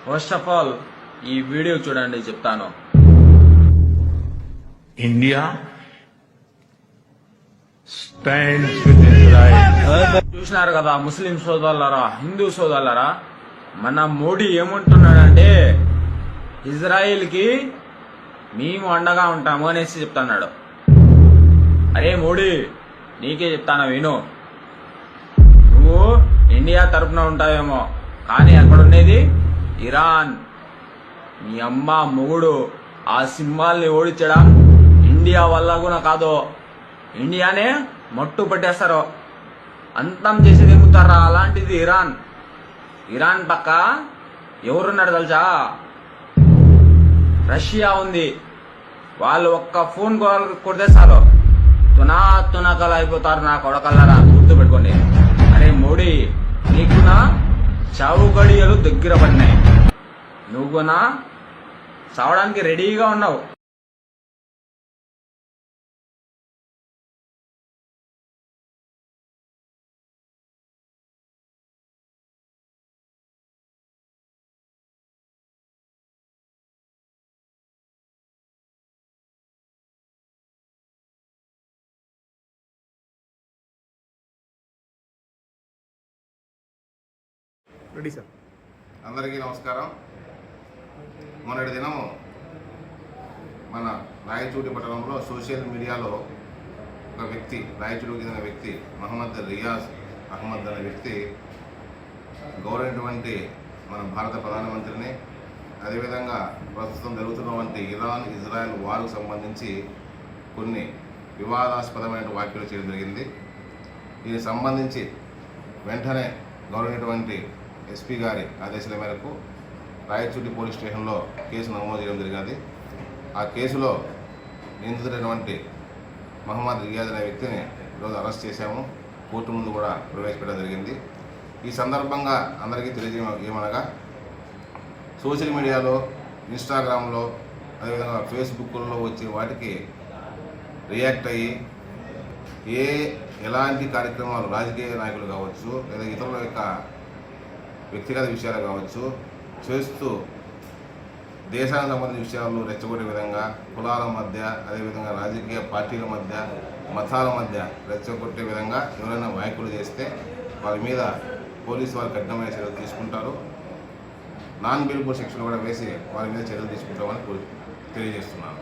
First of all ఈ video చూడండి చెప్తాను. India stands with Israel. చూసినారు కదా ముస్లిం సోదరులారా, హిందూ సోదరులారా, మన మోడీ ఏమంటున్నాడంటే ఇజ్రాయిల్ కి మేము అండగా ఉంటాము అనేసి చెప్తున్నాడు. అరే మోడీ, నీకే చెప్తాను విను. నువ్వు ఇండియా తరపున ఉంటావేమో, కానీ అక్కడ ఉండేది ఇరాన్. మీ అమ్మ మొగుడు ఆ సింహాల్ని ఓడించడం ఇండియా వల్ల కూడా కాదు, ఇండియానే మట్టు పట్టేస్తారు, అంతం చేసి దిగుతారా. అలాంటిది ఇరాన్. ఇరాన్ పక్క ఎవరున్నారు తెలుసా? రష్యా ఉంది. వాళ్ళు ఒక్క ఫోన్ కాల్ కొడితే చాలు తునకలు అయిపోతారు. నా కొడకల్లారా, గుర్తు పెట్టుకోండి. అరే మోడీ, నీకునా చావు గడియలు దగ్గర పడినాయి, నువ్వునా చావడానికి రెడీగా ఉన్నావు. Ready sir. అందరికీ నమస్కారం. మొన్నటి దినము మన రాయచూటి పట్టణంలో సోషల్ మీడియాలో ఒక వ్యక్తి, రాయచూటికి చెందిన వ్యక్తి మహమ్మద్ రియాజ్ అహ్మద్ అనే వ్యక్తి గౌరవటువంటి మన భారత ప్రధానమంత్రిని, అదేవిధంగా ప్రస్తుతం జరుగుతున్నటువంటి ఇరాన్ ఇజ్రాయెల్ వార్కు సంబంధించి కొన్ని వివాదాస్పదమైన వ్యాఖ్యలు చేయడం జరిగింది. దీనికి సంబంధించి వెంటనే గౌరవటువంటి ఎస్పీ గారి ఆదేశాల మేరకు రాయచూటి పోలీస్ స్టేషన్లో కేసు నమోదు చేయడం జరిగింది. ఆ కేసులో నిందితుడైనటువంటి మహమ్మద్ రియాజ్ అనే వ్యక్తిని ఈరోజు అరెస్ట్ చేశాము. కోర్టు ముందు కూడా ప్రవేశపెట్టడం జరిగింది. ఈ సందర్భంగా అందరికీ తెలియజేయమనగా, సోషల్ మీడియాలో, ఇన్స్టాగ్రామ్లో, అదేవిధంగా ఫేస్బుక్లో వచ్చే వాటికి రియాక్ట్ అయ్యి ఎలాంటి కార్యక్రమాలు రాజకీయ నాయకులు కావచ్చు, లేదా ఇతరుల యొక్క వ్యక్తిగత విషయాలు కావచ్చు చేస్తూ దేశానికి సంబంధించిన విషయాలను రెచ్చగొట్టే విధంగా, కులాల మధ్య, అదేవిధంగా రాజకీయ పార్టీల మధ్య, మతాల మధ్య రెచ్చగొట్టే విధంగా ఎవరైనా వ్యాఖ్యలు చేస్తే వారి మీద పోలీసు వారు కఠినమైన చర్యలు తీసుకుంటారు. నాన్ బెయిలబుల్ శిక్షలు కూడా వేసి వారి మీద చర్యలు తీసుకుంటామని తెలియజేస్తున్నాను.